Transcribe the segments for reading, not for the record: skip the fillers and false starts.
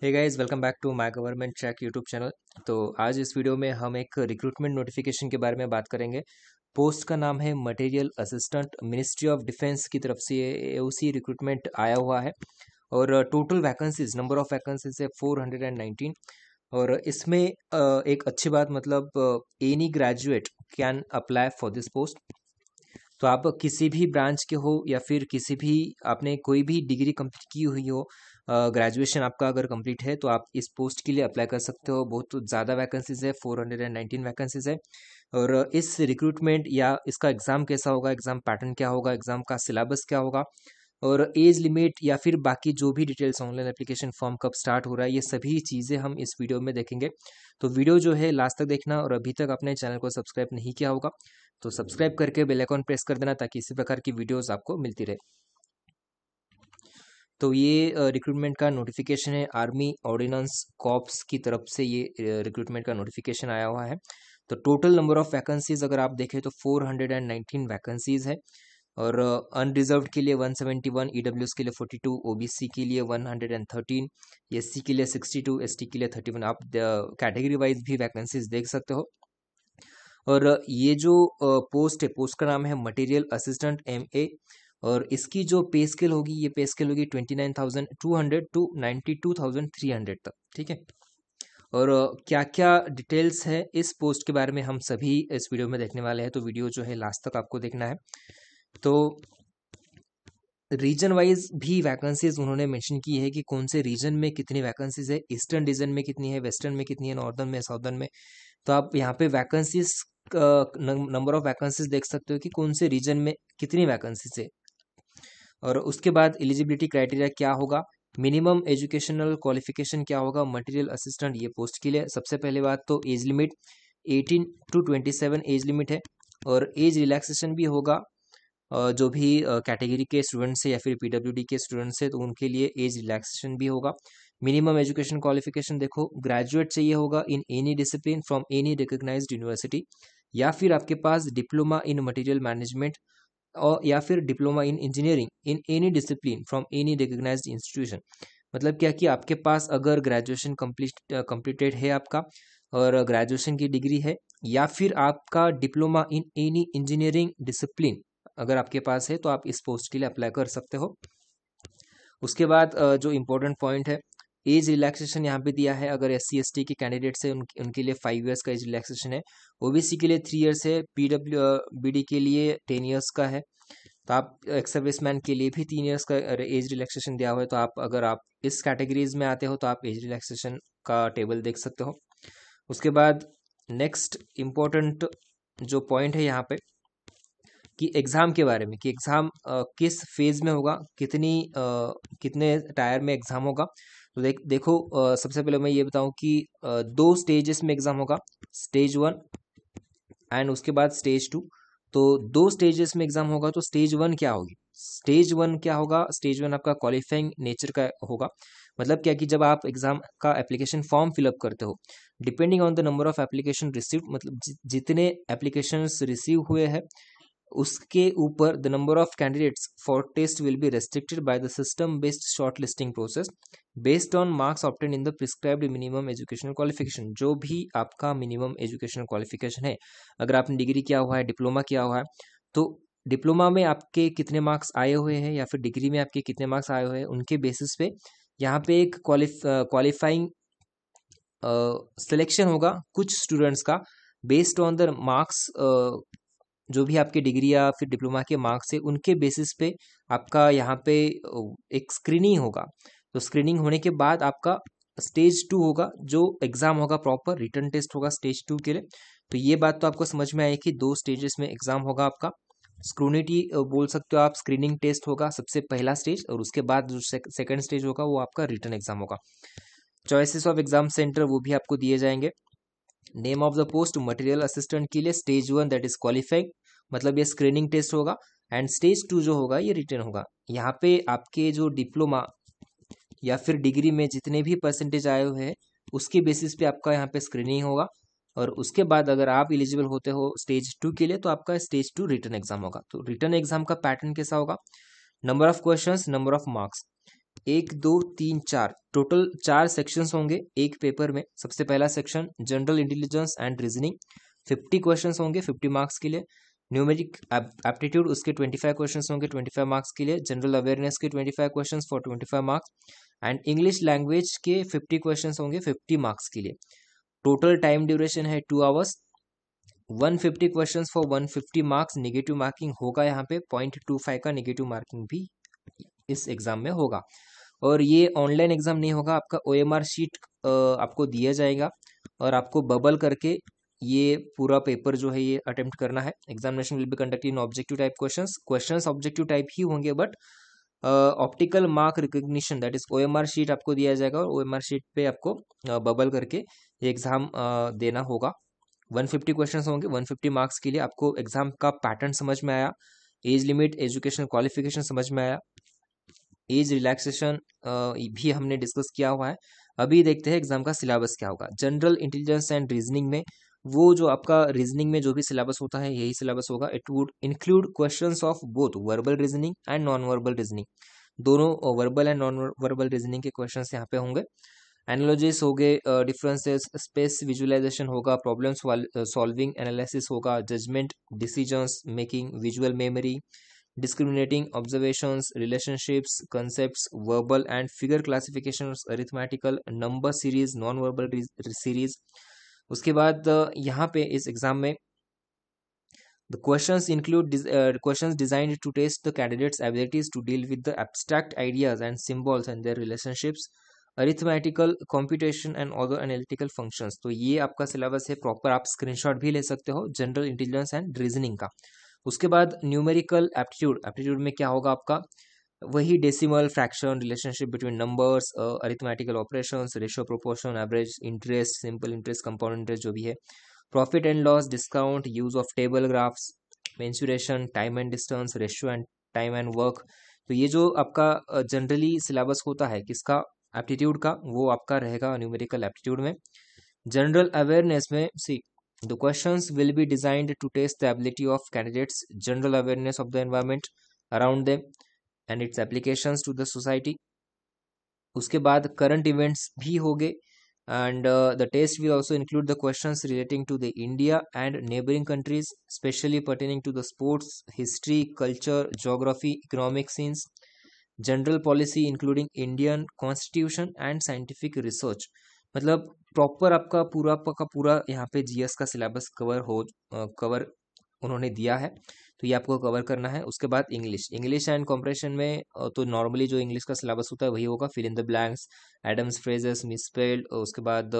Hey guys, welcome back to my government check YouTube channel. तो आज इस video में हम एक रिक्रूटमेंट नोटिफिकेशन के बारे में बात करेंगे। पोस्ट का नाम है material assistant. Ministry of defence की तरफ से ये एओसी रिक्रूटमेंट आया हुआ है और total vacancies, number of vacancies है 419। और इसमें एक अच्छी बात, मतलब any graduate can apply for this post. तो आप किसी भी ब्रांच के हो या फिर किसी भी आपने कोई भी डिग्री कंप्लीट की हुई हो, ग्रेजुएशन आपका अगर कंप्लीट है तो आप इस पोस्ट के लिए अप्लाई कर सकते हो। बहुत ज़्यादा वैकेंसीज है, 419 वैकेंसीज है। और इस रिक्रूटमेंट या इसका एग्ज़ाम कैसा होगा, एग्ज़ाम पैटर्न क्या होगा, एग्ज़ाम का सिलेबस क्या होगा और एज लिमिट या फिर बाकी जो भी डिटेल्स, ऑनलाइन एप्लीकेशन फॉर्म कब स्टार्ट हो रहा है, ये सभी चीज़ें हम इस वीडियो में देखेंगे। तो वीडियो जो है लास्ट तक देखना और अभी तक अपने चैनल को सब्सक्राइब नहीं किया होगा तो सब्सक्राइब करके बेल आइकॉन प्रेस कर देना ताकि इसी प्रकार की वीडियोस आपको मिलती रहे। तो ये रिक्रूटमेंट का नोटिफिकेशन है, आर्मी ऑर्डिनेंस कॉर्प्स की तरफ से ये रिक्रूटमेंट का नोटिफिकेशन आया हुआ है। तो टोटल नंबर ऑफ वैकेंसीज अगर आप देखें तो 419 वैकेंसीज है। और अनरिजर्व्ड के लिए 171, ईडब्ल्यूएस के लिए 42, ओबीसी के लिए 113, एससी के लिए 62, एसटी के लिए 31। आप कैटेगरी वाइज भी वैकेंसीज देख सकते हो। और ये जो पोस्ट है, पोस्ट का नाम है मटेरियल असिस्टेंट MA। और इसकी जो पे स्केल होगी, ये पे स्केल होगी 29,200 टू 92,300 तक, ठीक है। और क्या क्या डिटेल्स है इस पोस्ट के बारे में हम सभी इस वीडियो में देखने वाले हैं। तो वीडियो जो है लास्ट तक आपको देखना है। तो रीजन वाइज भी वैकेंसीज उन्होंने मेंशन की है कि कौन से रीजन में कितनी वैकेंसीज है, ईस्टर्न रीजन में कितनी है, वेस्टर्न में कितनी है, नॉर्दर्न में, साउदर्न में। तो आप यहाँ पे वैकेंसीज, नंबर ऑफ वैकेंसीज देख सकते हो कि कौन से रीजन में कितनी वैकेंसीज है। और उसके बाद एलिजिबिलिटी क्राइटेरिया क्या होगा, मिनिमम एजुकेशनल क्वालिफिकेशन क्या होगा मटेरियल असिस्टेंट ये पोस्ट के लिए। सबसे पहले बात तो age limit 18 to 27 age limit है। और एज रिलैक्सेशन भी होगा, जो भी कैटेगरी के स्टूडेंट्स है या फिर पीडब्ल्यूडी के स्टूडेंट्स है तो उनके लिए एज रिलैक्सेशन भी होगा। मिनिमम एजुकेशन क्वालिफिकेशन देखो, ग्रेजुएट चाहिए होगा in any discipline from any recognized university, या फिर आपके पास डिप्लोमा इन मटेरियल मैनेजमेंट और या फिर diploma in engineering in any discipline from any recognized institution. मतलब क्या कि आपके पास अगर ग्रेजुएशन कंप्लीटेड है आपका और ग्रेजुएशन की डिग्री है, या फिर आपका diploma in any engineering discipline अगर आपके पास है तो आप इस पोस्ट के लिए अप्लाई कर सकते हो। उसके बाद जो इम्पोर्टेंट पॉइंट है, एज रिलैक्सेशन यहाँ पे दिया है। अगर SC ST के कैंडिडेट्स है उनके लिए 5 इयर्स का एज रिलैक्सेशन है। ओबीसी के लिए 3 इयर्स है। PWBD के लिए 10 इयर्स का है। तो आप एक्स सर्विसमैन के लिए भी 3 इयर्स का एज रिलैक्सेशन दिया हुआ है। तो आप अगर आप इस कैटेगरीज में आते हो तो आप एज रिलैक्सेशन का टेबल देख सकते हो। उसके बाद नेक्स्ट इम्पोर्टेंट जो पॉइंट है यहाँ पे कि एग्ज़ाम के बारे में, कि एग्ज़ाम किस फेज़ में होगा, कितने टायर में एग्ज़ाम होगा। तो देखो, सबसे पहले मैं ये बताऊं कि 2 स्टेजेस में एग्ज़ाम होगा, स्टेज 1 एंड उसके बाद स्टेज 2। तो 2 स्टेजेस में एग्ज़ाम होगा। तो स्टेज 1 क्या होगी, स्टेज 1 क्या होगा, स्टेज 1 आपका क्वालिफाइंग नेचर का होगा। मतलब क्या कि जब आप एग्ज़ाम का एप्लीकेशन फॉर्म फिलअप करते हो, depending on the number of application received, मतलब जितने एप्लीकेशंस रिसीव हुए हैं उसके ऊपर the number of candidates for test will be restricted by the system based short listing process based on marks obtain in the prescribed minimum educational qualification. जो भी आपका minimum educational qualification है, अगर आपने डिग्री किया हुआ है, डिप्लोमा किया हुआ है, तो डिप्लोमा में आपके कितने मार्क्स आए हुए हैं या फिर डिग्री में आपके कितने मार्क्स आए हुए हैं, उनके बेसिस पे यहाँ पे एक क्वालिफाइंग सिलेक्शन होगा कुछ स्टूडेंट्स का बेस्ड ऑन द मार्क्स। जो भी आपके डिग्री या फिर डिप्लोमा के मार्क्स है उनके बेसिस पे आपका यहाँ पे एक स्क्रीनिंग होगा। तो स्क्रीनिंग होने के बाद आपका स्टेज 2 होगा, जो एग्जाम होगा, प्रॉपर रिटन टेस्ट होगा स्टेज 2 के लिए। तो ये बात तो आपको समझ में आई कि 2 स्टेजेस में एग्जाम होगा आपका। स्क्रूनिटी बोल सकते हो आप, स्क्रीनिंग टेस्ट होगा सबसे पहला स्टेज, और उसके बाद जो सेकंड स्टेज होगा वो आपका रिटन एग्जाम होगा। चॉइसेस ऑफ एग्जाम सेंटर वो भी आपको दिए जाएंगे। Name of the post material assistant के लिए स्टेज 1 दैट इज क्वालिफाइंग, मतलब ये स्क्रीनिंग टेस्ट होगा। एंड स्टेज 2 जो होगा ये रिटर्न होगा। यहाँ पे आपके जो डिप्लोमा या फिर डिग्री में जितने भी परसेंटेज आए हुए हैं उसके बेसिस पे आपका यहाँ पे स्क्रीनिंग होगा। और उसके बाद अगर आप एलिजिबल होते हो स्टेज 2 के लिए तो आपका स्टेज 2 रिटर्न एग्जाम होगा। तो रिटर्न एग्जाम का पैटर्न कैसा होगा, number of questions, number of marks. 1 2 3 4 total 4 sections होंगे एक पेपर में। सबसे पहला section general intelligence and reasoning, 50 questions होंगे 50 मार्क्स के लिए। न्यूमेरिक एप्टीट्यूड उसके 25 क्वेश्चंस होंगे 25 मार्क्स के लिए। जनरल अवेयरनेस के 25 questions for 25 marks and English language के 50 क्वेश्चंस होंगे 50 मार्क्स के लिए। टोटल टाइम ड्यूरेशन है 2 hours. 150 questions for 150 marks. Negative marking होगा यहाँ पे 0.25 का नेगेटिव मार्किंग भी इस एग्जाम में होगा। और ये ऑनलाइन एग्जाम नहीं होगा, आपका OMR शीट आपको दिया जाएगा और आपको बबल करके ये पूरा पेपर जो है ये अटेम्प्ट करना है। Examination will be conducted in objective type questions objective type ही होंगे, but optical mark recognition that is OMR sheet आपको दिया जाएगा और OMR शीट पे आपको बबल करके ये एग्जाम देना होगा। 150 क्वेश्चंस होंगे 150 मार्क्स के लिए। आपको एग्जाम का पैटर्न समझ में आया, एज लिमिट, एजुकेशन क्वालिफिकेशन समझ में आया, एज रिलैक्सेशन भी हमने डिस्कस किया हुआ है। अभी देखते हैं एग्जाम का सिलेबस क्या होगा। जनरल इंटेलिजेंस एंड रीजनिंग में वो जो आपका रीजनिंग में जो भी सिलेबस होता है यही सिलेबस होगा। It would include questions of both verbal reasoning and non verbal reasoning. दोनों verbal and non verbal reasoning के क्वेश्चंस यहाँ पे होंगे। एनालॉजीज हो गए, डिफरेंसेस, स्पेस विजुअलाइजेशन होगा, प्रॉब्लम सॉल्विंग एनालिसिस होगा, judgement, decisions making, visual memory, discriminating observations, relationships, concepts, verbal and figure classifications, arithmetical, number series, non-verbal series। उसके बाद यहाँ पे इस एग्जाम में the questions include questions designed to test the candidates' abilities to deal with the abstract ideas and symbols and their relationships, arithmetical, computation and other analytical functions। तो ये आपका syllabus है प्रॉपर, आप स्क्रीनशॉट भी ले सकते हो जनरल इंटेलिजेंस एंड रीजनिंग का। उसके बाद न्यूमेरिकल एप्टीट्यूड में क्या होगा आपका, वही decimal, fraction, relationship between numbers, arithmetical operations, ratio, proportion, average, interest, simple interest, compound interest जो भी है, profit and loss, discount, use of table graphs, mensuration, time and distance, ratio and time and work. तो ये जो आपका generally syllabus होता है किसका, एप्टीट्यूड का, वो आपका रहेगा न्यूमेरिकल एप्टीट्यूड में। जनरल अवेयरनेस में सी the questions will be designed to test the ability of candidates general awareness of the environment around them and its applications to the society। उसके बाद करंट इवेंट्स भी होंगे and the test will also include the questions relating to the India and neighboring countries, especially pertaining to the sports, history, culture, geography, economic scenes, general policy including Indian constitution and scientific research. मतलब proper आपका पूरा का पूरा यहाँ पे GS का syllabus cover उन्होंने दिया है, तो ये आपको कवर करना है। उसके बाद इंग्लिश एंड कॉम्प्रेशन में तो नॉर्मली जो इंग्लिश का सिलेबस होता है वही होगा, fill in the blanks, idioms phrases, misspelled, उसके बाद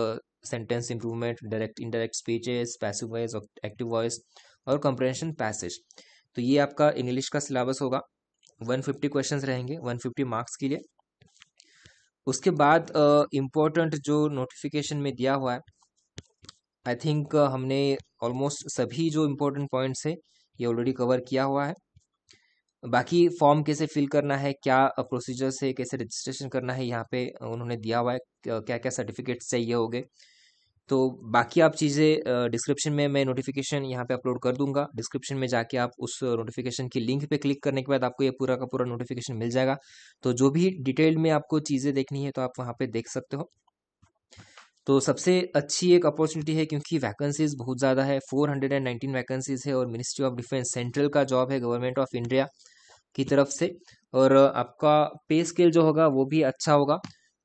sentence improvement, direct indirect speeches, passive voice, active voice और कॉम्प्रहेंशन पैसेज। तो ये आपका इंग्लिश का सिलेबस होगा। 150 क्वेश्चंस रहेंगे 150 मार्क्स के लिए। उसके बाद इम्पोर्टेंट जो नोटिफिकेशन में दिया हुआ है, आई थिंक हमने ऑलमोस्ट सभी जो इम्पोर्टेंट पॉइंट्स है ये ऑलरेडी कवर किया हुआ है। बाकी फॉर्म कैसे फिल करना है, क्या प्रोसीजर्स है, कैसे रजिस्ट्रेशन करना है, यहाँ पे उन्होंने दिया हुआ है, क्या क्या सर्टिफिकेट्स चाहिए होंगे। तो बाकी आप चीज़ें डिस्क्रिप्शन में मैं नोटिफिकेशन यहाँ पे अपलोड कर दूंगा। डिस्क्रिप्शन में जाके आप उस नोटिफिकेशन की लिंक पे क्लिक करने के बाद आपको ये पूरा का पूरा नोटिफिकेशन मिल जाएगा। तो जो भी डिटेल में आपको चीज़ें देखनी है तो आप वहाँ पे देख सकते हो। तो सबसे अच्छी एक अपॉर्चुनिटी है क्योंकि वैकेंसीज बहुत ज़्यादा है, 419 वैकेंसीज है और मिनिस्ट्री ऑफ डिफेंस सेंट्रल का जॉब है, गवर्नमेंट ऑफ इंडिया की तरफ से। और आपका पे स्केल जो होगा वो भी अच्छा होगा,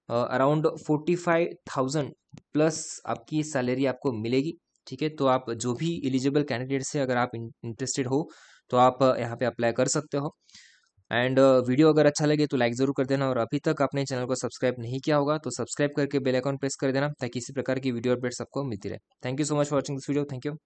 अराउंड 45,000 प्लस आपकी सैलरी आपको मिलेगी। ठीक है, तो आप जो भी एलिजिबल कैंडिडेट्स है, अगर आप इंटरेस्टेड हो तो आप यहाँ पे अप्लाई कर सकते हो। एंड वीडियो अगर अच्छा लगे तो लाइक ज़रूर कर देना, और अभी तक आपने चैनल को सब्सक्राइब नहीं किया होगा तो सब्सक्राइब करके बेल आइकन प्रेस कर देना ताकि इसी प्रकार की वीडियो अपडेट्स आपको मिलती रहे। Thank you so much for watching this video. Thank you.